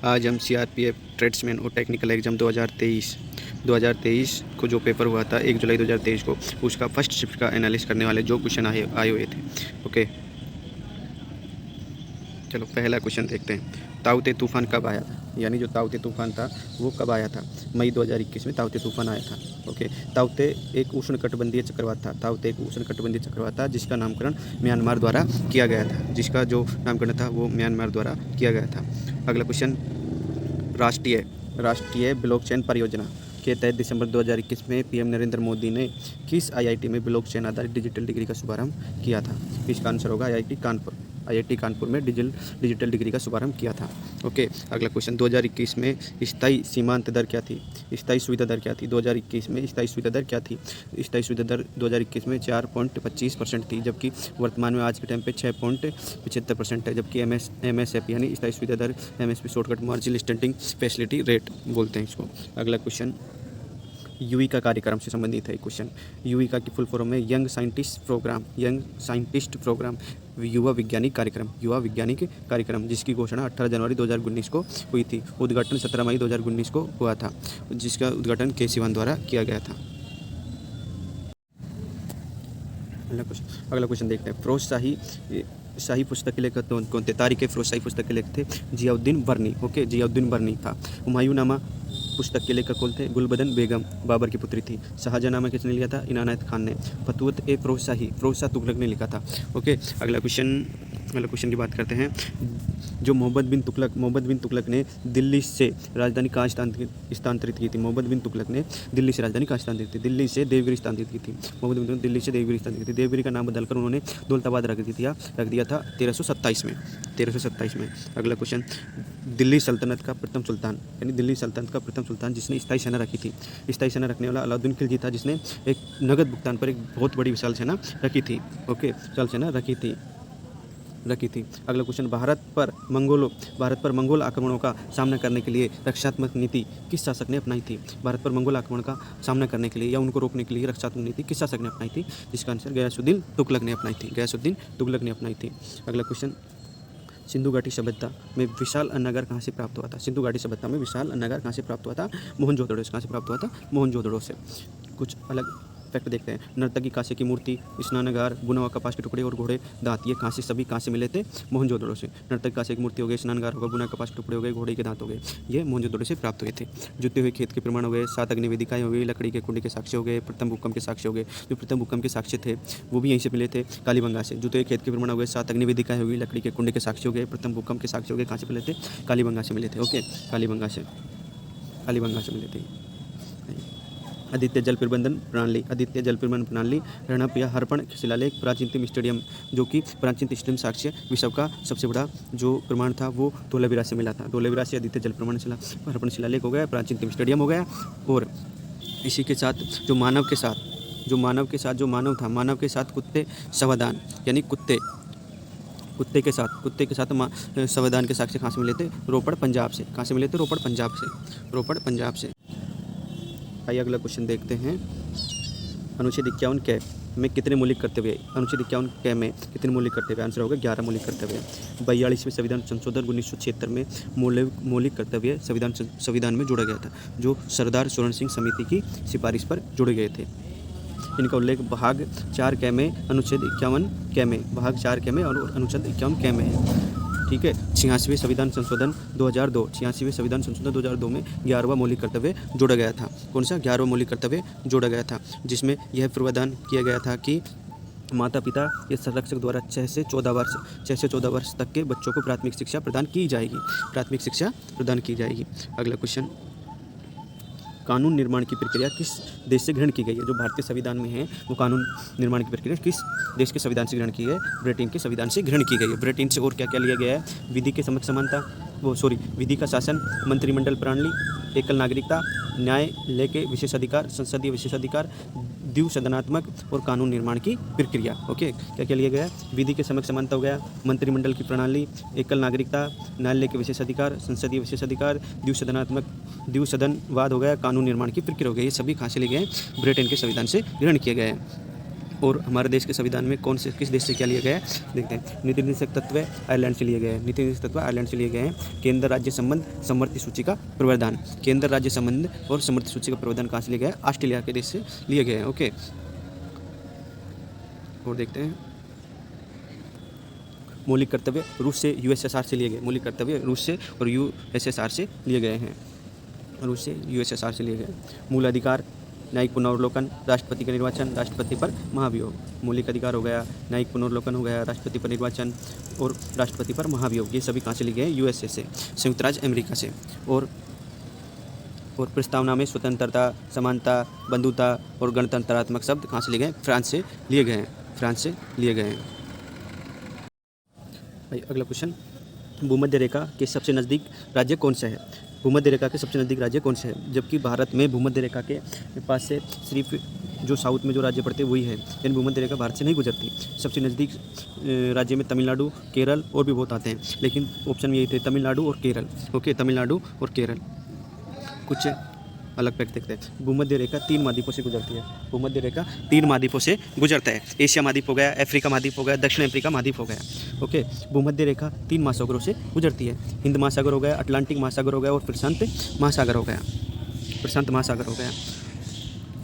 आज हम CRPF tradesman और टेक्निकल एग्ज़ाम 2023 को जो पेपर हुआ था 1 जुलाई 2023 को, उसका फर्स्ट शिफ्ट का एनालिसिस करने वाले जो क्वेश्चन आए हुए थे। ओके, चलो पहला क्वेश्चन देखते हैं। ताउते तूफ़ान कब आया था? यानी जो ताउते तूफ़ान था वो कब आया था? मई 2021 में ताउते तूफ़ान आया था। ओके, ताउते एक उष्णकटिबंधीय चक्रवात था। ताउते एक उष्णकटिबंधीय चक्रवात था जिसका नामकरण म्यांमार द्वारा किया गया था। जिसका जो नामकरण था वो म्यांमार द्वारा किया गया था। अगला क्वेश्चन, राष्ट्रीय ब्लॉकचेन परियोजना के तहत दिसंबर 2021 में पीएम नरेंद्र मोदी ने किस आईआईटी में ब्लॉकचेन आधारित डिजिटल डिग्री का शुभारंभ किया था? इसका आंसर होगा आईआईटी कानपुर में डिजिटल डिग्री का शुभारंभ किया था। ओके, अगला क्वेश्चन, 2021 में स्थायी सीमांत दर क्या थी? स्थायी सुविधा दर क्या थी? 2021 में स्थायी सुविधा दर क्या थी? स्थायी सुविधा दर 2021 में 4.25% थी, जबकि वर्तमान में आज के टाइम पे 6.75% है। जबकि MSF यानी स्थायी सुविधा दर, MSP shortcut marginal standing facility rate बोलते हैं इसको। अगला क्वेश्चन, यूविका कार्यक्रम से संबंधित है क्वेश्चन। यूविका की फुल फॉर्म है यंग साइंटिस्ट प्रोग्राम, युवा वैज्ञानिक कार्यक्रम, जिसकी घोषणा 18 जनवरी 2019 को हुई थी। उद्घाटन 17 मई 2019 को हुआ था, जिसका उद्घाटन के सिवान द्वारा किया गया था। अगला क्वेश्चन देखते हैं। शाही पुस्तक के लेखक कौन थे? तारीख फिरोज शाही पुस्तक के लेखक थे जियाउद्दीन बर्नी। ओके, जियाउद्दीन बर्नी था। हुमायूंनामा पुस्तक के लेखक कौन थे? गुलबदन बेगम बाबर की पुत्री थी। शाहजहांनामा किसने लिखा था? इनायत खान ने। फिरोज शाह तुगलक ने लिखा था। ओके, अगला क्वेश्चन की बात करते हैं। जो मोहम्मद बिन तुगलक ने दिल्ली से राजधानी कहाँ स्थानांतरित की थी? मोहम्मद बिन तुगलक ने दिल्ली से राजधानी कहाँ स्थानांतरित की? दिल्ली से देवगिरी स्थानांतरित की थी। मोहम्मद बिन तुगलक दिल्ली से देवगिरी स्थानांतरित की थी। देवगिरी का नाम बदलकर उन्होंने दौलताबाद रख दिया था 1327 में। अगला क्वेश्चन, दिल्ली सल्तनत का प्रथम सुल्तान जिसने स्थायी सेना रखी थी। स्थायी सेना रखने वाला अलाउद्दीन खिलजी था, जिसने एक नगद भुगतान पर एक बहुत बड़ी विशाल सेना रखी थी। ओके, विशाल सेना रखी थी। अगला क्वेश्चन, भारत पर मंगोल आक्रमणों का सामना करने के लिए रक्षात्मक नीति किस शासक ने अपनाई थी? भारत पर मंगोल आक्रमण का सामना करने के लिए या उनको रोकने के लिए रक्षात्मक नीति किस शासक ने अपनाई थी? जिसका आंसर गयासुद्दीन तुगलक ने अपनाई थी। अगला क्वेश्चन, सिंधु घाटी सभ्यता में विशाल अन्नागार कहाँ से प्राप्त हुआ था? मोहनजोदड़ो से। कहाँ से प्राप्त हुआ था? मोहनजोदड़ो से। कुछ अलग फैक्ट देखते हैं। नर्तकी कांसे की मूर्ति, स्नानागार, बुना हुआ कपास के टुकड़े और घोड़े दांत, ये कहाँ से मिले थे? मोहनजोदड़ो से। नर्तकी कांसे की मूर्ति हो गई, स्नानागार होगा, बुना कपास के टुकड़े हो गए, घोड़े के दांत हो गए, ये मोहनजोदड़ो से प्राप्त हुए थे। जुते हुए खेत के प्रमाण हो गए, 7 अग्निवेदिकाएं हो गई, लकड़ी के कुंडे के साक्ष्य हो गए, प्रथम भूकंप के साक्ष्य हो गए। जो प्रथम भूकंप के साक्ष्य थे वो भी यहीं से मिले थे, कालीबंगा से। जुते हुए खेत के प्रमाण हो गए, 7 अग्निवेदिकाएं हो गई, लकड़ी के कुंडे के साक्ष्य हो गए, प्रथम भूकंप के साक्ष्य हो गए। कहाँ से मिले थे? कालीबंगा से मिले थे। ओके, कालीबंगा से मिले थे। आदित्य जल प्रबंधन प्रणाली, रणप या हरपण शिलालेख, प्राचीनतम स्टेडियम, जो कि प्राचीनतम स्टेडियम साक्ष्य विश्व का सबसे बड़ा जो प्रमाण था वो धोलावीरा से मिला था। धोलावीरा से आदित्य जल हरपण शिलालेख हो गया, प्राचीनतम स्टेडियम हो गया। और इसी के साथ जो मानव के साथ कुत्ते संवादान, यानी कुत्ते के साथ संवादान के साक्ष्य कहाँ से मिले थे? रोपड़ पंजाब से। कहाँ से मिले थे? रोपड़ पंजाब से। आइए अगला क्वेश्चन देखते हैं। अनुच्छेद 51 क में कितने मौलिक कर्तव्य? आंसर होगा 11 मौलिक कर्तव्य। 42वें संविधान संशोधन 1976 में मौलिक कर्तव्य संविधान में जोड़ा गया था, जो सरदार स्वर्ण सिंह समिति की सिफारिश पर जोड़े गए थे। इनका उल्लेख भाग 4 क में अनुच्छेद 51 क में और अनुच्छेद 51 क में है। ठीक है। 86वें संविधान संशोधन 2002 में 11वां मौलिक कर्तव्य जोड़ा गया था। कौन सा? 11वां मौलिक कर्तव्य जोड़ा गया था, जिसमें यह प्रावधान किया गया था कि माता पिता या संरक्षक द्वारा 6 से 14 वर्ष तक के बच्चों को प्राथमिक शिक्षा प्रदान की जाएगी। अगला क्वेश्चन, कानून निर्माण की प्रक्रिया किस देश से ग्रहण की गई है? जो भारतीय संविधान में है वो कानून निर्माण की प्रक्रिया किस देश के संविधान से ग्रहण की गई है? ब्रिटेन के संविधान से ग्रहण की गई है। ब्रिटेन से और क्या क्या लिया गया है? विधि का शासन, मंत्रिमंडल प्रणाली, एकल नागरिकता, न्यायालय के विशेषाधिकार, संसदीय विशेषाधिकार, द्विसदनात्मक और कानून निर्माण की प्रक्रिया। ओके, क्या क्या लिया गया? विधि के समक्ष समानता हो गया, मंत्रिमंडल की प्रणाली, एकल नागरिकता, न्यायालय के विशेषाधिकार, संसदीय विशेषाधिकार, द्विसदनवाद हो गया, कानून निर्माण की प्रक्रिया हो गई। ये सभी कहाँ से लिए गए? ब्रिटेन के संविधान से ग्रहण किए गए हैं। और हमारे देश के संविधान में कौन से किस देश से क्या लिया गया है देखते हैं। नीति निदेशक तत्व आयरलैंड से लिए गए हैं। नीति निदेशक तत्व आयरलैंड से लिए गए हैं। केंद्र राज्य संबंध समवर्ती सूची का प्रावधान, केंद्र राज्य संबंध और समवर्ती सूची का प्रावधान कहाँ से लिया गया है? ऑस्ट्रेलिया के देश से लिए गए हैं। ओके, और देखते हैं मौलिक कर्तव्य रूस से यूएसएसआर से लिए गए। मौलिक कर्तव्य रूस से और यूएसएसआर से लिए गए हैं। रूस से यूएसएसआर से लिए गए। मूल अधिकार, न्यायिक पुनर्वलोकन, राष्ट्रपति का निर्वाचन, राष्ट्रपति पर महाभियोग। मौलिक अधिकार हो गया, न्यायिक पुनर्वलोकन हो गया, राष्ट्रपति पर निर्वाचन और राष्ट्रपति पर महाभियोग, ये सभी कहाँ से लिए गए हैं? यूएसए से, संयुक्त राज्य अमेरिका से। और प्रस्तावना में स्वतंत्रता, समानता, बंधुता और गणतंत्रात्मक शब्द कहाँ से लिए गए हैं? फ्रांस से लिए गए हैं। फ्रांस से लिए गए हैं। भाई अगला क्वेश्चन, भूमध्य रेखा के सबसे नज़दीक राज्य कौन सा है? भूमध्य रेखा के सबसे नज़दीक राज्य कौन सा है? जबकि भारत में भूमध्य रेखा के पास से सिर्फ जो साउथ में जो राज्य पड़ते हैं वही है, यानी भूमध्य रेखा भारत से नहीं गुजरती। सबसे नज़दीक राज्य में तमिलनाडु, केरल और भी बहुत आते हैं, लेकिन ऑप्शन में यही थे, तमिलनाडु और केरल। ओके, तमिलनाडु और केरल। कुछ अलग फैक्ट देखते हैं। भूमध्य रेखा 3 महाद्वीपों से गुजरती है। भूमध्य रेखा 3 महाद्वीपों से गुजरता है। एशिया महाद्वीप हो गया, अफ्रीका महाद्वीप हो गया, दक्षिण अफ्रीका महाद्वीप हो गया। ओके, भूमध्य रेखा 3 महासागरों से गुजरती है। हिंद महासागर हो गया, अटलांटिक महासागर हो गया और प्रशांत महासागर हो गया। प्रशांत महासागर हो गया।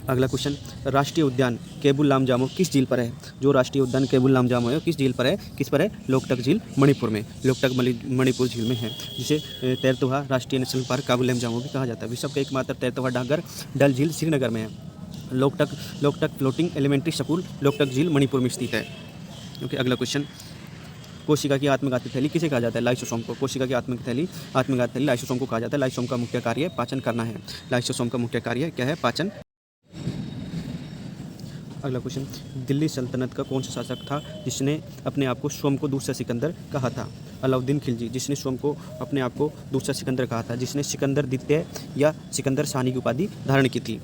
अगला क्वेश्चन, राष्ट्रीय उद्यान केबुल लामजामो किस झील पर है? जो राष्ट्रीय उद्यान केबुल लामजामो है किस झील पर है? किस पर है? लोकटक झील, मणिपुर में। लोकटक मणिपुर झील में है, जिसे तेरतुहा राष्ट्रीय नेशनल पार्क काबुल लामजामो भी कहा जाता है। विश्व का एकमात्र तेरतुहा डाकघर डल झील श्रीनगर में है। Loktak floating elementary school Loktak झील मणिपुर में स्थित है। ओके, अगला क्वेश्चन, कोशिका की आत्मघाती थैली किसे कहा जाता है? लाइसोसोम को। कोशिका की आत्मघाती थैली लाइसोसोम को कहा जाता है। लाइसोसोम का मुख्य कार्य पाचन करना है। लाइसोसोम का मुख्य कार्य क्या है? पाचन। अगला क्वेश्चन, दिल्ली सल्तनत का कौन सा शासक था जिसने अपने आप को स्वयं को दूसरा सिकंदर कहा था? अलाउद्दीन खिलजी, जिसने स्वयं को अपने आप को दूसरा सिकंदर कहा था, जिसने सिकंदर द्वितीय या सिकंदर सानी की उपाधि धारण की थी।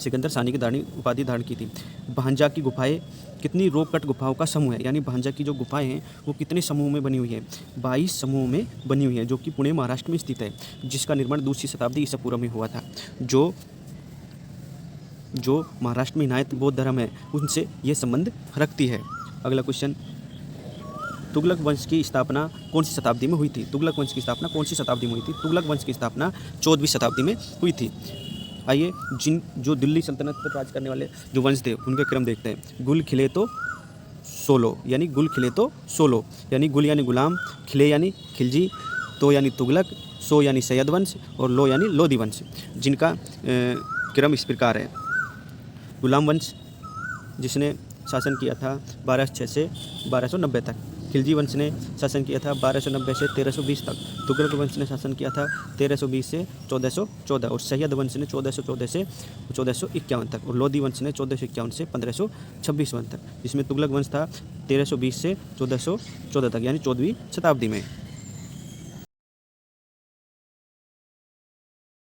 सिकंदर सानी की उपाधि धारण की थी। भांजा की गुफाएं कितनी रोप कट गुफाओं का समूह है? यानी भांजा की जो गुफाएं हैं वो कितने समूह में बनी हुई है? 22 समूहों में बनी हुई है, जो कि पुणे महाराष्ट्र में स्थित है, जिसका निर्माण 2वीं शताब्दी ईसा पूर्व में हुआ था। जो महाराष्ट्र में हिनायत बौद्ध धर्म है उनसे ये संबंध रखती है। अगला क्वेश्चन, तुगलक वंश की स्थापना कौन सी शताब्दी में हुई थी? तुगलक वंश की स्थापना कौन सी शताब्दी में हुई थी? तुगलक वंश की स्थापना 14वीं शताब्दी में हुई थी। आइए जो दिल्ली सल्तनत पर राज करने वाले जो वंश थे उनके क्रम देखते हैं। गुल खिले तो सोलो, यानी गुल खिले तो सोलो, यानी गुल यानी गुलाम, खिले यानी खिलजी, तो यानी तुगलक, सो यानी सैयद वंश और लो यानी लोधी वंश, जिनका क्रम इस प्रकार है। गुलाम वंश जिसने शासन किया था 1206 से 1290 तक। खिलजी वंश ने शासन किया था 1290 से 1320 तक। तुगलक वंश ने शासन किया था 1320 से 1414 और सैयद वंश ने 1414 से 1451 तक और लोधी वंश ने 1451 से 1526 तक, जिसमें तुगलक वंश था 1320 से 1414 तक, यानी 14वीं शताब्दी में।